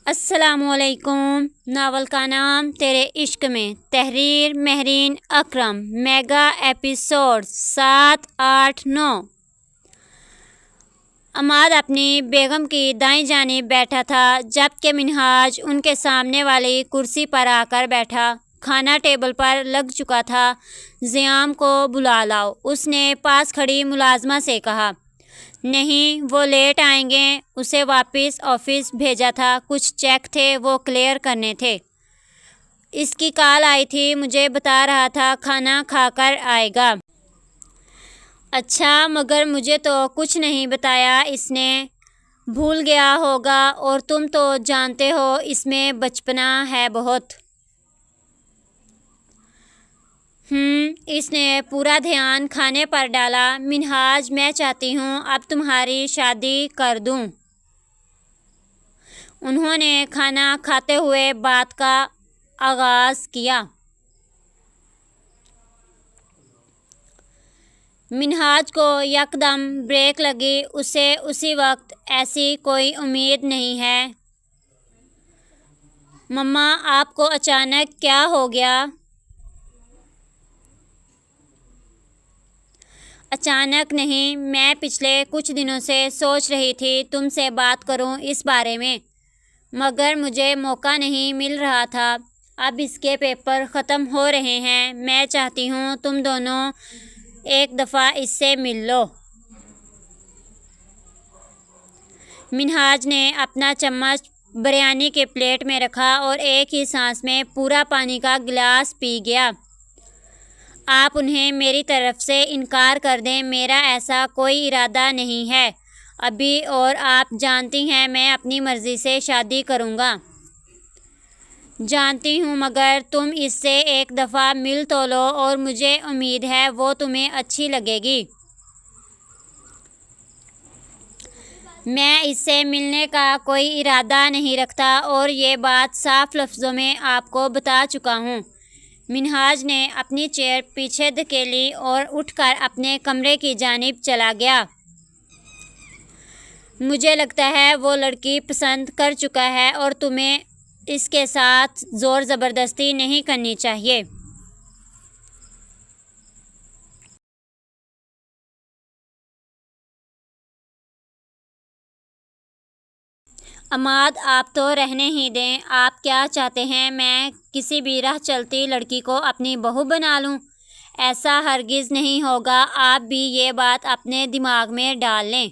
السلام علیکم۔ ناول کا نام تیرے عشق میں، تحریر مہرین اکرم، میگا ایپیسوڈ 7، 8، 9۔ عماد اپنی بیگم کی دائیں جانب بیٹھا تھا جبکہ منہاج ان کے سامنے والی کرسی پر آ کر بیٹھا۔ کھانا ٹیبل پر لگ چکا تھا۔ زیام کو بلا لاؤ، اس نے پاس کھڑی ملازمہ سے کہا۔ نہیں، وہ لیٹ آئیں گے، اسے واپس آفس بھیجا تھا، کچھ چیک تھے وہ کلیئر کرنے تھے۔ اس کی کال آئی تھی، مجھے بتا رہا تھا کھانا کھا کر آئے گا۔ اچھا، مگر مجھے تو کچھ نہیں بتایا اس نے۔ بھول گیا ہوگا، اور تم تو جانتے ہو اس میں بچپنا ہے بہت۔ اس نے پورا دھیان کھانے پر ڈالا۔ منہاج، میں چاہتی ہوں اب تمہاری شادی کر دوں۔ انہوں نے کھانا کھاتے ہوئے بات کا آغاز کیا۔ منہاج کو یکدم بریک لگی، اسے اسی وقت ایسی کوئی امید نہیں ہے۔ مما، آپ کو اچانک کیا ہو گیا؟ اچانک نہیں، میں پچھلے کچھ دنوں سے سوچ رہی تھی تم سے بات کروں اس بارے میں، مگر مجھے موقع نہیں مل رہا تھا۔ اب اس کے پیپر ختم ہو رہے ہیں، میں چاہتی ہوں تم دونوں ایک دفعہ اس سے مل لو۔ منہاج نے اپنا چمچ بریانی کے پلیٹ میں رکھا اور ایک ہی سانس میں پورا پانی کا گلاس پی گیا۔ آپ انہیں میری طرف سے انکار کر دیں، میرا ایسا کوئی ارادہ نہیں ہے ابھی، اور آپ جانتی ہیں میں اپنی مرضی سے شادی کروں گا۔ جانتی ہوں، مگر تم اس سے ایک دفعہ مل تو لو، اور مجھے امید ہے وہ تمہیں اچھی لگے گی۔ میں اس سے ملنے کا کوئی ارادہ نہیں رکھتا، اور یہ بات صاف لفظوں میں آپ کو بتا چکا ہوں۔ منہاج نے اپنی چیئر پیچھے دھکیلی اور اٹھ کر اپنے کمرے کی جانب چلا گیا۔ مجھے لگتا ہے وہ لڑکی پسند کر چکا ہے، اور تمہیں اس کے ساتھ زور زبردستی نہیں کرنی چاہیے۔ عماد، آپ تو رہنے ہی دیں۔ آپ کیا چاہتے ہیں میں کسی بھی راہ چلتی لڑکی کو اپنی بہو بنا لوں؟ ایسا ہرگز نہیں ہوگا، آپ بھی یہ بات اپنے دماغ میں ڈال لیں۔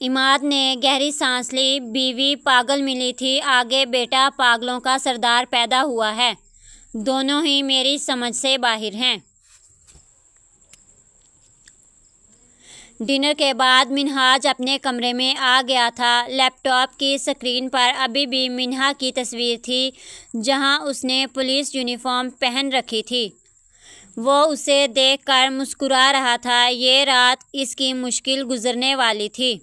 عماد نے گہری سانس لی۔ بیوی پاگل ملی تھی، آگے بیٹا پاگلوں کا سردار پیدا ہوا ہے۔ دونوں ہی میری سمجھ سے باہر ہیں۔ ڈنر کے بعد منہاج اپنے کمرے میں آ گیا تھا۔ لیپ ٹاپ کی سکرین پر ابھی بھی منہا کی تصویر تھی، جہاں اس نے پولیس یونیفارم پہن رکھی تھی۔ وہ اسے دیکھ کر مسکرا رہا تھا۔ یہ رات اس کی مشکل گزرنے والی تھی۔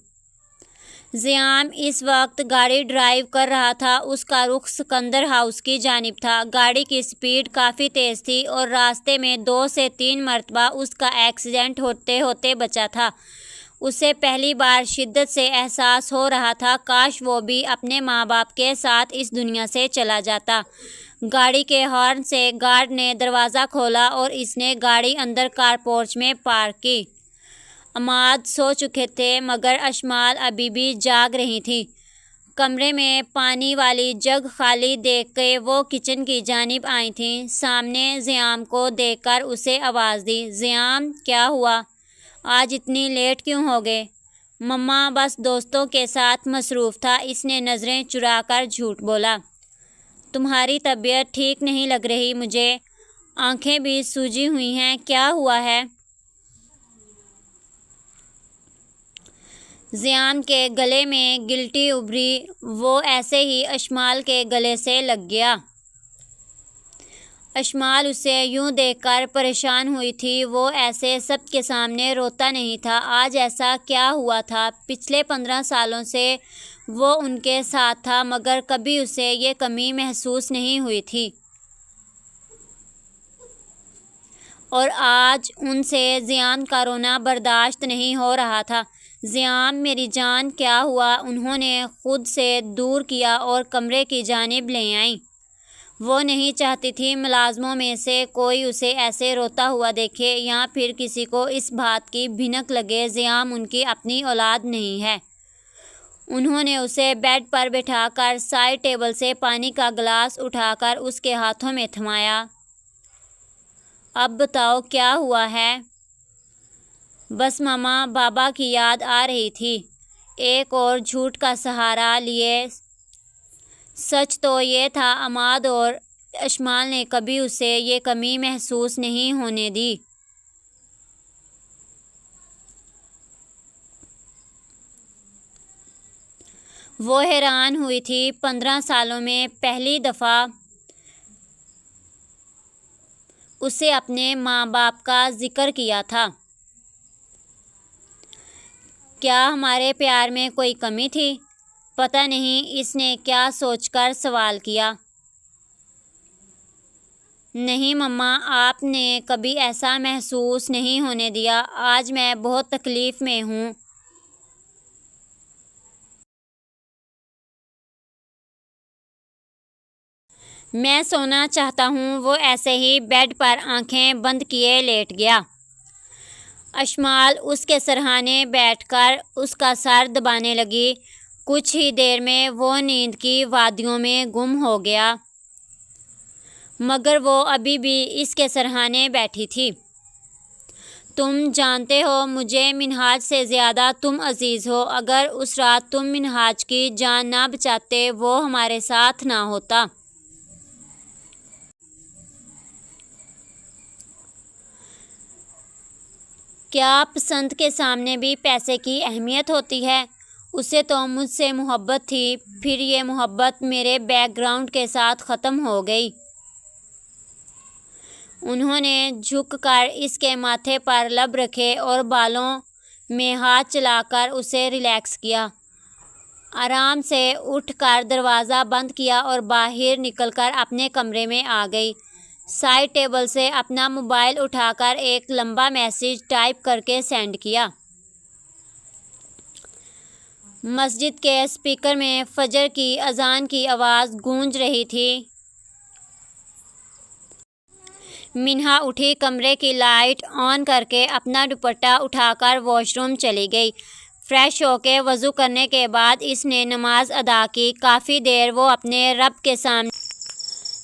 زیام اس وقت گاڑی ڈرائیو کر رہا تھا، اس کا رخ سکندر ہاؤس کی جانب تھا۔ گاڑی کی سپیڈ کافی تیز تھی، اور راستے میں 2 سے 3 مرتبہ اس کا ایکسیڈنٹ ہوتے ہوتے بچا تھا۔ اسے پہلی بار شدت سے احساس ہو رہا تھا، کاش وہ بھی اپنے ماں باپ کے ساتھ اس دنیا سے چلا جاتا۔ گاڑی کے ہارن سے گارڈ نے دروازہ کھولا اور اس نے گاڑی اندر کارپورچ میں پارک کی۔ عماد سو چکے تھے، مگر اشمال ابھی بھی جاگ رہی تھی۔ کمرے میں پانی والی جگ خالی دیکھ کے وہ کچن کی جانب آئی تھیں۔ سامنے زیام کو دیکھ کر اسے آواز دی۔ زیام، کیا ہوا؟ آج اتنی لیٹ کیوں ہو گئے؟ مما، بس دوستوں کے ساتھ مصروف تھا، اس نے نظریں چرا کر جھوٹ بولا۔ تمہاری طبیعت ٹھیک نہیں لگ رہی مجھے، آنکھیں بھی سوجی ہوئی ہیں، کیا ہوا ہے؟ زیام کے گلے میں گلٹی ابھری، وہ ایسے ہی اشمال کے گلے سے لگ گیا۔ اشمال اسے یوں دیکھ کر پریشان ہوئی تھی، وہ ایسے سب کے سامنے روتا نہیں تھا۔ آج ایسا کیا ہوا تھا؟ پچھلے 15 سالوں سے وہ ان کے ساتھ تھا، مگر کبھی اسے یہ کمی محسوس نہیں ہوئی تھی، اور آج ان سے زیام کا رونا برداشت نہیں ہو رہا تھا۔ زیام میری جان کیا ہوا؟ انہوں نے خود سے دور کیا اور کمرے کی جانب لے آئیں۔ وہ نہیں چاہتی تھی ملازموں میں سے کوئی اسے ایسے روتا ہوا دیکھے یا پھر کسی کو اس بات کی بھنک لگے زیام ان کی اپنی اولاد نہیں ہے۔ انہوں نے اسے بیڈ پر بٹھا کر سائڈ ٹیبل سے پانی کا گلاس اٹھا کر اس کے ہاتھوں میں تھمایا۔ اب بتاؤ کیا ہوا ہے؟ بس ماما، بابا کی یاد آ رہی تھی۔ ایک اور جھوٹ کا سہارا لیے۔ سچ تو یہ تھا عماد اور اشمال نے کبھی اسے یہ کمی محسوس نہیں ہونے دی۔ وہ حیران ہوئی تھی۔ 15 سالوں میں پہلی دفعہ اسے اپنے ماں باپ کا ذکر کیا تھا۔ کیا ہمارے پیار میں کوئی کمی تھی؟ پتہ نہیں اس نے کیا سوچ کر سوال کیا۔ نہیں مما، آپ نے کبھی ایسا محسوس نہیں ہونے دیا۔ آج میں بہت تکلیف میں ہوں۔ میں سونا چاہتا ہوں۔ وہ ایسے ہی بیڈ پر آنکھیں بند کیے لیٹ گیا۔ اشمال اس کے سرہانے بیٹھ کر اس کا سر دبانے لگی۔ کچھ ہی دیر میں وہ نیند کی وادیوں میں گم ہو گیا، مگر وہ ابھی بھی اس کے سرہانے بیٹھی تھی۔ تم جانتے ہو مجھے منہاج سے زیادہ تم عزیز ہو۔ اگر اس رات تم منہاج کی جان نہ بچاتے، وہ ہمارے ساتھ نہ ہوتا۔ کیا پسند کے سامنے بھی پیسے کی اہمیت ہوتی ہے؟ اسے تو مجھ سے محبت تھی، پھر یہ محبت میرے بیک گراؤنڈ کے ساتھ ختم ہو گئی۔ انہوں نے جھک کر اس کے ماتھے پر لب رکھے اور بالوں میں ہاتھ چلا کر اسے ریلیکس کیا۔ آرام سے اٹھ کر دروازہ بند کیا اور باہر نکل کر اپنے کمرے میں آ گئی۔ سائڈ ٹیبل سے اپنا موبائل اٹھا کر ایک لمبا میسج ٹائپ کر کے سینڈ کیا۔ مسجد کے اسپیکر میں فجر کی اذان کی آواز گونج رہی تھی۔ منہا اٹھی، کمرے کی لائٹ آن کر کے اپنا دوپٹہ اٹھا کر واش روم چلی گئی۔ فریش ہو کے وضو کرنے کے بعد اس نے نماز ادا کی۔ کافی دیر وہ اپنے رب کے سامنے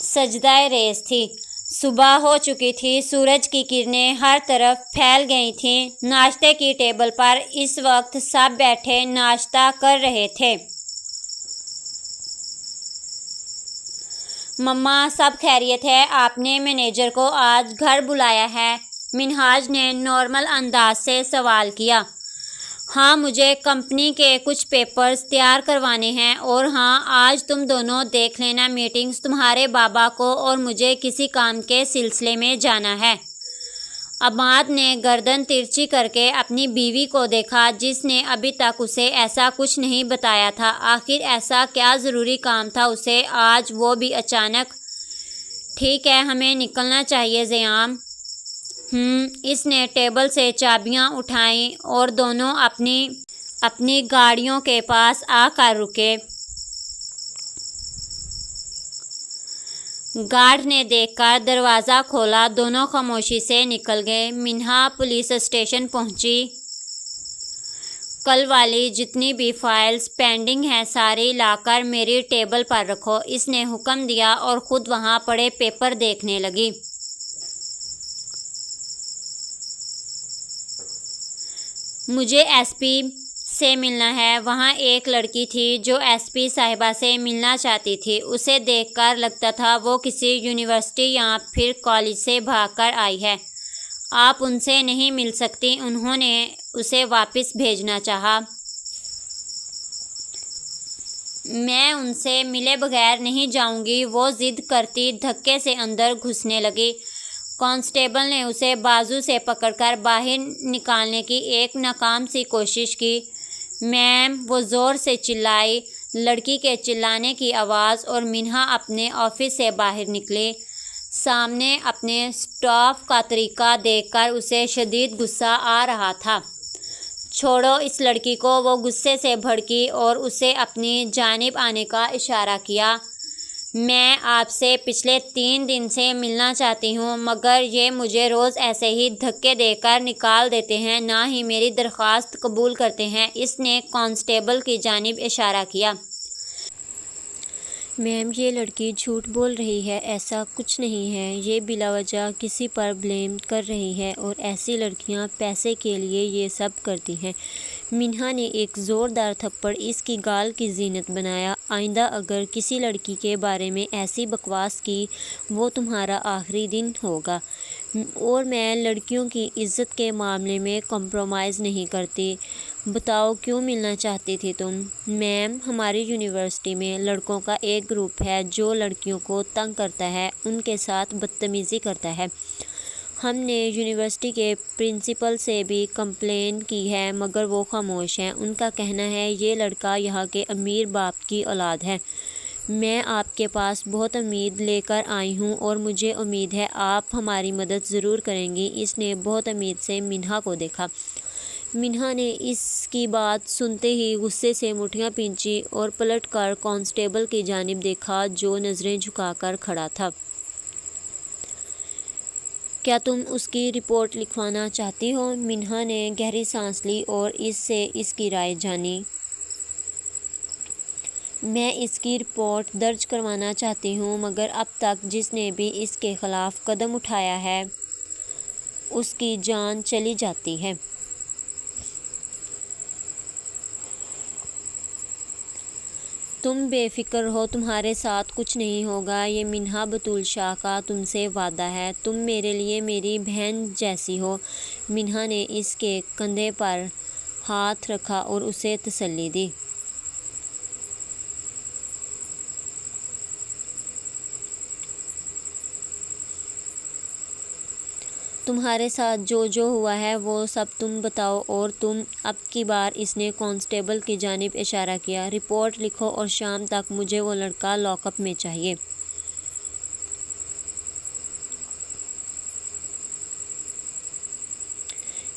سجدہ ریز تھی۔ صبح ہو چکی تھی، سورج کی کرنیں ہر طرف پھیل گئی تھیں۔ ناشتے کی ٹیبل پر اس وقت سب بیٹھے ناشتہ کر رہے تھے۔ مما، سب خیریت ہے؟ آپ نے مینیجر کو آج گھر بلایا ہے؟ منہاج نے نارمل انداز سے سوال کیا۔ ہاں، مجھے کمپنی کے کچھ پیپرز تیار کروانے ہیں، اور ہاں، آج تم دونوں دیکھ لینا میٹنگز۔ تمہارے بابا کو اور مجھے کسی کام کے سلسلے میں جانا ہے۔ عماد نے گردن ترچھی کر کے اپنی بیوی کو دیکھا، جس نے ابھی تک اسے ایسا کچھ نہیں بتایا تھا۔ آخر ایسا کیا ضروری کام تھا اسے آج، وہ بھی اچانک؟ ٹھیک ہے، ہمیں نکلنا چاہیے زیام۔ اس نے ٹیبل سے چابیاں اٹھائیں اور دونوں اپنی گاڑیوں کے پاس آ کر رکے۔ گارڈ نے دیکھ کر دروازہ کھولا۔ دونوں خاموشی سے نکل گئے۔ منہا پولیس اسٹیشن پہنچی۔ کل والی جتنی بھی فائلز پینڈنگ ہیں ساری لا کر میری ٹیبل پر رکھو، اس نے حکم دیا اور خود وہاں پڑے پیپر دیکھنے لگی۔ مجھے ایس پی سے ملنا ہے۔ وہاں ایک لڑکی تھی جو ایس پی صاحبہ سے ملنا چاہتی تھی۔ اسے دیکھ کر لگتا تھا وہ کسی یونیورسٹی یا پھر کالج سے بھاگ کر آئی ہے۔ آپ ان سے نہیں مل سکتی؟ انہوں نے اسے واپس بھیجنا چاہا۔ میں ان سے ملے بغیر نہیں جاؤں گی، وہ ضد کرتی دھکے سے اندر گھسنے لگی۔ کانسٹیبل نے اسے بازو سے پکڑ کر باہر نکالنے کی ایک ناکام سی کوشش کی۔ میم، وہ زور سے چلائی۔ لڑکی کے چلانے کی آواز اور منہا اپنے آفس سے باہر نکلی۔ سامنے اپنے سٹاف کا طریقہ دیکھ کر اسے شدید غصہ آ رہا تھا۔ چھوڑو اس لڑکی کو، وہ غصے سے بھڑکی اور اسے اپنی جانب آنے کا اشارہ کیا۔ میں آپ سے پچھلے 3 دن سے ملنا چاہتی ہوں، مگر یہ مجھے روز ایسے ہی دھکے دے کر نکال دیتے ہیں، نہ ہی میری درخواست قبول کرتے ہیں۔ اس نے کانسٹیبل کی جانب اشارہ کیا۔ میم، یہ لڑکی جھوٹ بول رہی ہے، ایسا کچھ نہیں ہے۔ یہ بلا وجہ کسی پر بلیم کر رہی ہے اور ایسی لڑکیاں پیسے کے لیے یہ سب کرتی ہیں۔ منہا نے ایک زوردار تھپڑ اس کی گال کی زینت بنایا۔ آئندہ اگر کسی لڑکی کے بارے میں ایسی بکواس کی، وہ تمہارا آخری دن ہوگا۔ اور میں لڑکیوں کی عزت کے معاملے میں کمپرومائز نہیں کرتی۔ بتاؤ کیوں ملنا چاہتی تھی تم؟ میم، ہماری یونیورسٹی میں لڑکوں کا ایک گروپ ہے جو لڑکیوں کو تنگ کرتا ہے، ان کے ساتھ بدتمیزی کرتا ہے۔ ہم نے یونیورسٹی کے پرنسپل سے بھی کمپلین کی ہے، مگر وہ خاموش ہیں۔ ان کا کہنا ہے یہ لڑکا یہاں کے امیر باپ کی اولاد ہے۔ میں آپ کے پاس بہت امید لے کر آئی ہوں اور مجھے امید ہے آپ ہماری مدد ضرور کریں گی۔ اس نے بہت امید سے منہا کو دیکھا۔ منہا نے اس کی بات سنتے ہی غصے سے مٹھیاں بھینچی اور پلٹ کر کانسٹیبل کی جانب دیکھا جو نظریں جھکا کر کھڑا تھا۔ کیا تم اس کی رپورٹ لکھوانا چاہتی ہو؟ منہا نے گہری سانس لی اور اس سے اس کی رائے جانی۔ میں اس کی رپورٹ درج کروانا چاہتی ہوں، مگر اب تک جس نے بھی اس کے خلاف قدم اٹھایا ہے اس کی جان چلی جاتی ہے۔ تم بے فکر ہو، تمہارے ساتھ کچھ نہیں ہوگا، یہ منہا بطول شاہ کا تم سے وعدہ ہے۔ تم میرے لیے میری بہن جیسی ہو۔ منہا نے اس کے کندھے پر ہاتھ رکھا اور اسے تسلی دی۔ تمہارے ساتھ جو ہوا ہے وہ سب تم بتاؤ اور تم۔ اب کی بار اس نے کانسٹیبل کی جانب اشارہ کیا۔ رپورٹ لکھو اور شام تک مجھے وہ لڑکا لاک اپ میں چاہیے۔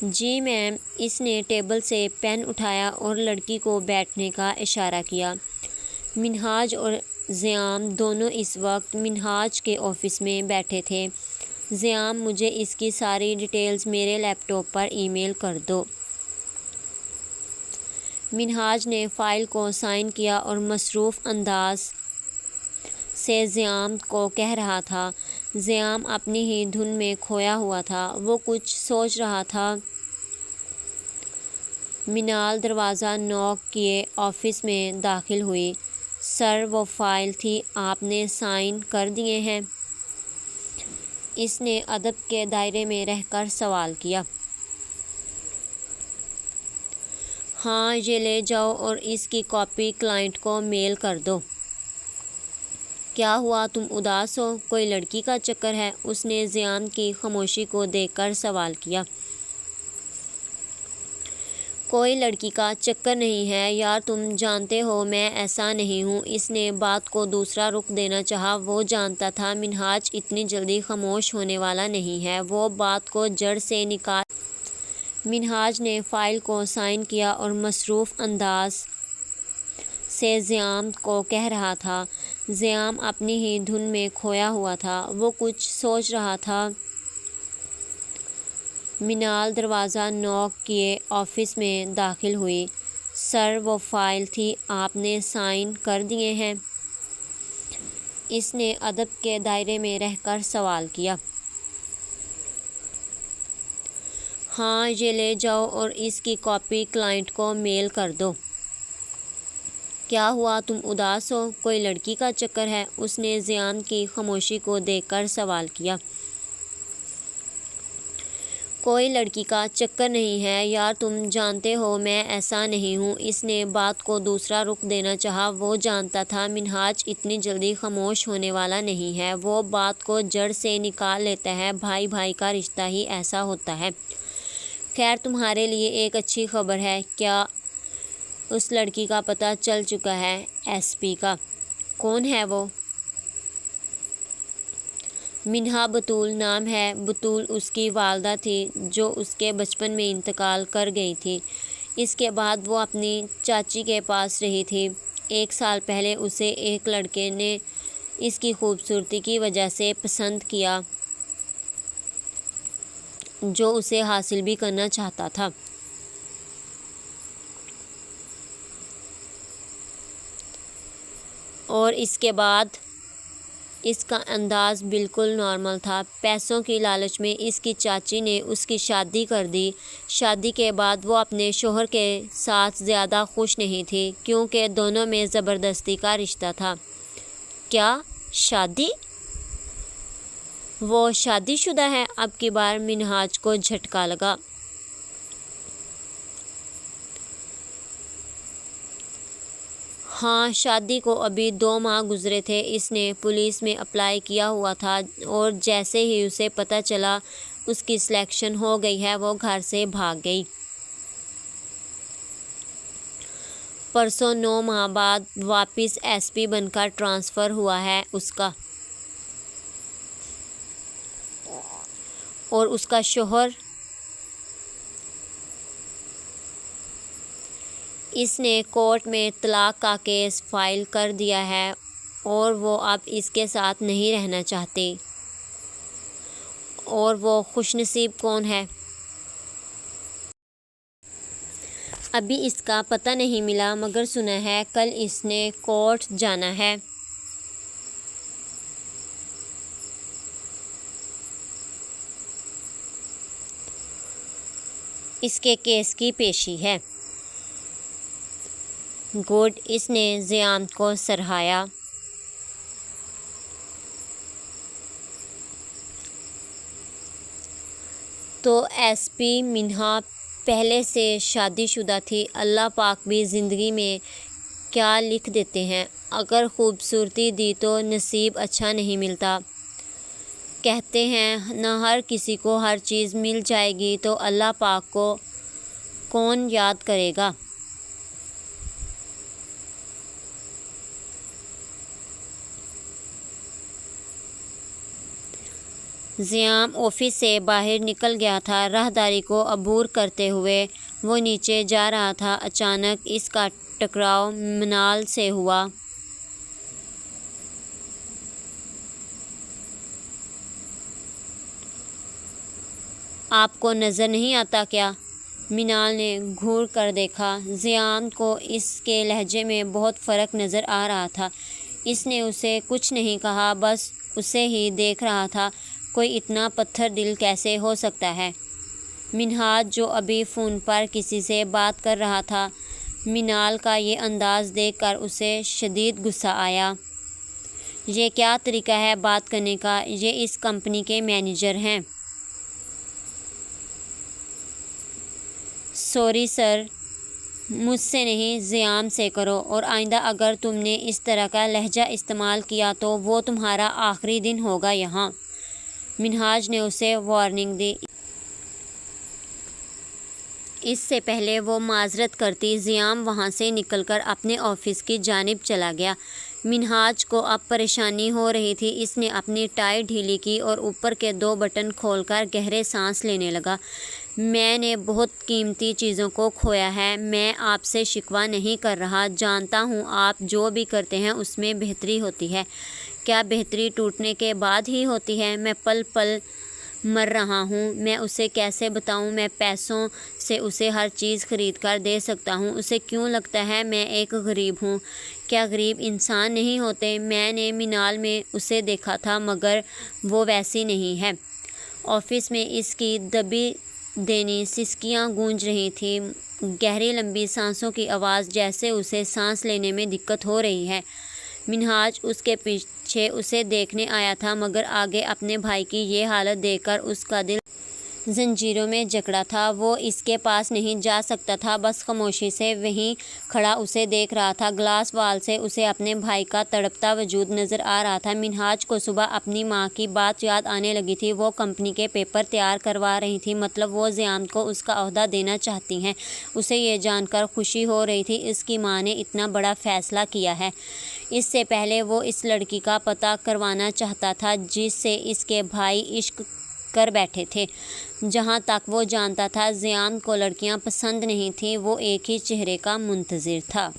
جی میم۔ اس نے ٹیبل سے پین اٹھایا اور لڑکی کو بیٹھنے کا اشارہ کیا۔ منہاج اور زیام دونوں اس وقت منہاج کے آفس میں بیٹھے تھے۔ زیام، مجھے اس کی ساری ڈیٹیلز میرے لیپ ٹاپ پر ای میل کر دو۔ منہاج نے فائل کو سائن کیا اور مصروف انداز سے زیام کو کہہ رہا تھا۔ زیام اپنی ہی دھن میں کھویا ہوا تھا، وہ کچھ سوچ رہا تھا۔ منال دروازہ نوک کیے آفس میں داخل ہوئی۔ سر، وہ فائل تھی، آپ نے سائن کر دیے ہیں؟ اس نے ادب کے دائرے میں رہ کر سوال کیا۔ ہاں، یہ لے جاؤ اور اس کی کاپی کلائنٹ کو میل کر دو۔ کیا ہوا، تم اداس ہو؟ کوئی لڑکی کا چکر ہے؟ اس نے زیام کی خاموشی کو دیکھ کر سوال کیا۔ کوئی لڑکی کا چکر نہیں ہے یار، تم جانتے ہو میں ایسا نہیں ہوں۔ اس نے بات کو دوسرا رخ دینا چاہا۔ وہ جانتا تھا منہاج اتنی جلدی خاموش ہونے والا نہیں ہے۔ وہ بات کو جڑ سے نکال۔ منہاج نے فائل کو سائن کیا اور مصروف انداز سے زیام کو کہہ رہا تھا۔ زیام اپنی ہی دھن میں کھویا ہوا تھا، وہ کچھ سوچ رہا تھا۔ منال دروازہ نوک کیے آفس میں داخل ہوئی۔ سر، وہ فائل تھی، آپ نے سائن کر دیے ہیں؟ اس نے ادب کے دائرے میں رہ کر سوال کیا۔ ہاں، یہ لے جاؤ اور اس کی کاپی کلائنٹ کو میل کر دو۔ کیا ہوا، تم اداس ہو؟ کوئی لڑکی کا چکر ہے؟ اس نے زیام کی خاموشی کو دیکھ کر سوال کیا۔ کوئی لڑکی کا چکر نہیں ہے یار، تم جانتے ہو میں ایسا نہیں ہوں۔ اس نے بات کو دوسرا رخ دینا چاہا۔ وہ جانتا تھا منہاج اتنی جلدی خاموش ہونے والا نہیں ہے۔ وہ بات کو جڑ سے نکال لیتا ہے۔ بھائی بھائی کا رشتہ ہی ایسا ہوتا ہے۔ خیر، تمہارے لیے ایک اچھی خبر ہے۔ کیا اس لڑکی کا پتہ چل چکا ہے؟ ایس پی کا۔ کون ہے وہ؟ منہا بطول نام ہے۔ بطول اس کی والدہ تھی جو اس کے بچپن میں انتقال کر گئی تھی۔ اس کے بعد وہ اپنی چاچی کے پاس رہی تھی۔ 1 سال پہلے اسے ایک لڑکے نے اس کی خوبصورتی کی وجہ سے پسند کیا جو اسے حاصل بھی کرنا چاہتا تھا۔ اور اس کے بعد اس کا انداز بالکل نارمل تھا۔ پیسوں کی لالچ میں اس کی چاچی نے اس کی شادی کر دی۔ شادی کے بعد وہ اپنے شوہر کے ساتھ زیادہ خوش نہیں تھی کیونکہ دونوں میں زبردستی کا رشتہ تھا۔ کیا شادی؟ وہ شادی شدہ ہے؟ اب کی بار منہاج کو جھٹکا لگا۔ ہاں، شادی کو ابھی 2 ماہ گزرے تھے۔ اس نے پولیس میں اپلائی کیا ہوا تھا اور جیسے ہی اسے پتہ چلا اس کی سلیکشن ہو گئی ہے وہ گھر سے بھاگ گئی۔ پرسوں 9 ماہ بعد واپس ایس پی بن کر ٹرانسفر ہوا ہے اس کا، اور اس کا شوہر اس نے کورٹ میں طلاق کا کیس فائل کر دیا ہے اور وہ اب اس کے ساتھ نہیں رہنا چاہتی۔ اور وہ خوش نصیب کون ہے؟ ابھی اس کا پتہ نہیں ملا مگر سنا ہے کل اس نے کورٹ جانا ہے۔ اس کے کیس کی پیشی ہے۔ گڈ، اس نے زیام کو سراہا۔ تو ایس پی منہا پہلے سے شادی شدہ تھی۔ اللہ پاک بھی زندگی میں کیا لکھ دیتے ہیں، اگر خوبصورتی دی تو نصیب اچھا نہیں ملتا۔ کہتے ہیں نہ ہر کسی کو ہر چیز مل جائے گی تو اللہ پاک کو کون یاد کرے گا۔ زیام آفس سے باہر نکل گیا تھا۔ راہداری کو عبور کرتے ہوئے وہ نیچے جا رہا تھا، اچانک اس کا ٹکراؤ منال سے ہوا۔ آپ کو نظر نہیں آتا کیا؟ منال نے گھور کر دیکھا۔ زیام کو اس کے لہجے میں بہت فرق نظر آ رہا تھا۔ اس نے اسے کچھ نہیں کہا، بس اسے ہی دیکھ رہا تھا۔ کوئی اتنا پتھر دل کیسے ہو سکتا ہے؟ منہاج جو ابھی فون پر کسی سے بات کر رہا تھا، منال کا یہ انداز دیکھ کر اسے شدید غصہ آیا۔ یہ کیا طریقہ ہے بات کرنے کا؟ یہ اس کمپنی کے مینیجر ہیں۔ سوری سر، مجھ سے نہیں، زیام سے کرو، اور آئندہ اگر تم نے اس طرح کا لہجہ استعمال کیا تو وہ تمہارا آخری دن ہوگا یہاں۔ منہاج نے اسے وارننگ دی۔ اس سے پہلے وہ معذرت کرتی، زیام وہاں سے نکل کر اپنے آفس کی جانب چلا گیا۔ منہاج کو اب پریشانی ہو رہی تھی۔ اس نے اپنی ٹائی ڈھیلی کی اور اوپر کے 2 بٹن کھول کر گہرے سانس لینے لگا۔ میں نے بہت قیمتی چیزوں کو کھویا ہے، میں آپ سے شکوہ نہیں کر رہا، جانتا ہوں آپ جو بھی کرتے ہیں اس میں بہتری ہوتی ہے۔ کیا بہتری ٹوٹنے کے بعد ہی ہوتی ہے؟ میں پل پل مر رہا ہوں، میں اسے کیسے بتاؤں؟ میں پیسوں سے اسے ہر چیز خرید کر دے سکتا ہوں، اسے کیوں لگتا ہے میں ایک غریب ہوں؟ کیا غریب انسان نہیں ہوتے؟ میں نے منال میں اسے دیکھا تھا مگر وہ ویسی نہیں ہے۔ آفس میں اس کی دبی دینی سسکیاں گونج رہی تھیں، گہری لمبی سانسوں کی آواز، جیسے اسے سانس لینے میں دقت ہو رہی ہے۔ منہاج اس کے پیچھے اسے دیکھنے آیا تھا مگر آگے اپنے بھائی کی یہ حالت دیکھ کر اس کا دل زنجیروں میں جکڑا تھا۔ وہ اس کے پاس نہیں جا سکتا تھا، بس خاموشی سے وہیں کھڑا اسے دیکھ رہا تھا۔ گلاس وال سے اسے اپنے بھائی کا تڑپتا وجود نظر آ رہا تھا۔ منہاج کو صبح اپنی ماں کی بات یاد آنے لگی تھی۔ وہ کمپنی کے پیپر تیار کروا رہی تھی، مطلب وہ زیام کو اس کا عہدہ دینا چاہتی ہیں۔ اسے یہ جان کر خوشی ہو رہی تھی اس کی ماں نے اتنا بڑا فیصلہ کیا ہے۔ اس سے پہلے وہ اس لڑکی کا پتہ کروانا چاہتا تھا جس سے اس کے بھائی عشق کر بیٹھے تھے۔ جہاں تک وہ جانتا تھا زیان کو لڑکیاں پسند نہیں تھیں، وہ ایک ہی چہرے کا منتظر تھا۔